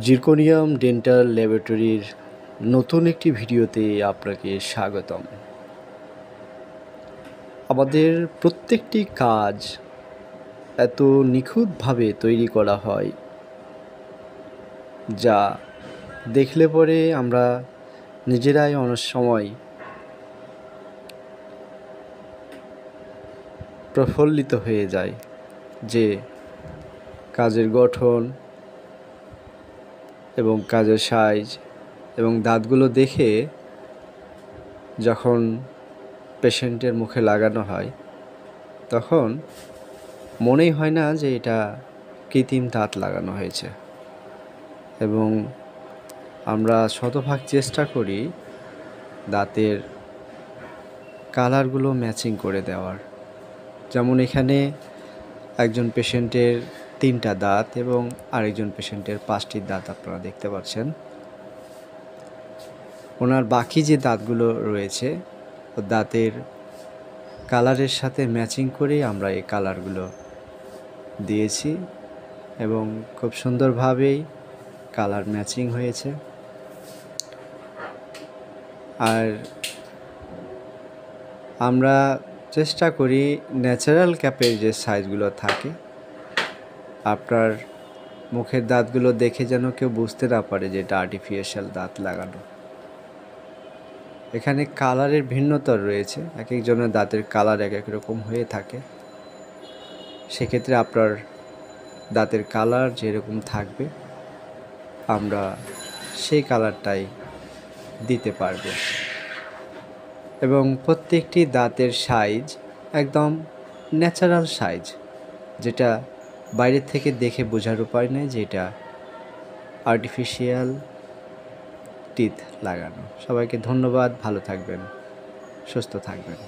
Zirconium dental ল্যাবরেটরির নতুন একটি ভিডিওতে আপনাকে স্বাগতম। আমাদের প্রত্যেকটি কাজ এত নিখুঁতভাবে তৈরি করা হয় যা দেখলে পরে আমরা নিজেরাই অনেক সময় প্রফুল্লিত হয়ে যাই যে কাজের গঠন এবং কাজের সাইজ এবং দাঁতগুলো দেখে যখন পেশেন্টের মুখে লাগানো হয় তখন মনেই হয় না যে এটা কৃত্রিম দাঁত লাগানো হয়েছে। এবং আমরা শতভাগ চেষ্টা করি দাঁতের কালারগুলো ম্যাচিং করে দেওয়ার। যেমন এখানে একজন পেশেন্টের 3টা দাঁত এবং আরেকজন পেশেন্টের 5টি দাঁত আপনারা দেখতে পাচ্ছেন। ওনার বাকি যে দাঁতগুলো রয়েছে ও দাঁতের কালারের সাথে ম্যাচিং করেই আমরা এই কালারগুলো দিয়েছি এবং খুব সুন্দরভাবেই কালার ম্যাচিং হয়েছে। আর আমরা চেষ্টা করি ন্যাচারাল ক্যাপের যে সাইজগুলো থাকে আপনার মুখের দাঁতগুলো দেখে যেন কেউ বুঝতে না পারে যে এটা আর্টিফিশিয়াল দাঁত লাগানো। এখানে কালারের ভিন্নতা রয়েছে, এক একজনের দাঁতের কালার এক এক রকম হয়ে থাকে। সেক্ষেত্রে আপনার দাঁতের কালার যেরকম থাকবে আমরা সেই কালারটাই দিতে পারবো। এবং প্রত্যেকটি দাঁতের সাইজ একদম ন্যাচারাল সাইজ, যেটা বাইরে থেকে দেখে বোঝার উপায় নেই যে এটা আর্টিফিশিয়াল টিথ লাগানো। সবাইকে ধন্যবাদ, ভালো থাকবেন, সুস্থ থাকবেন।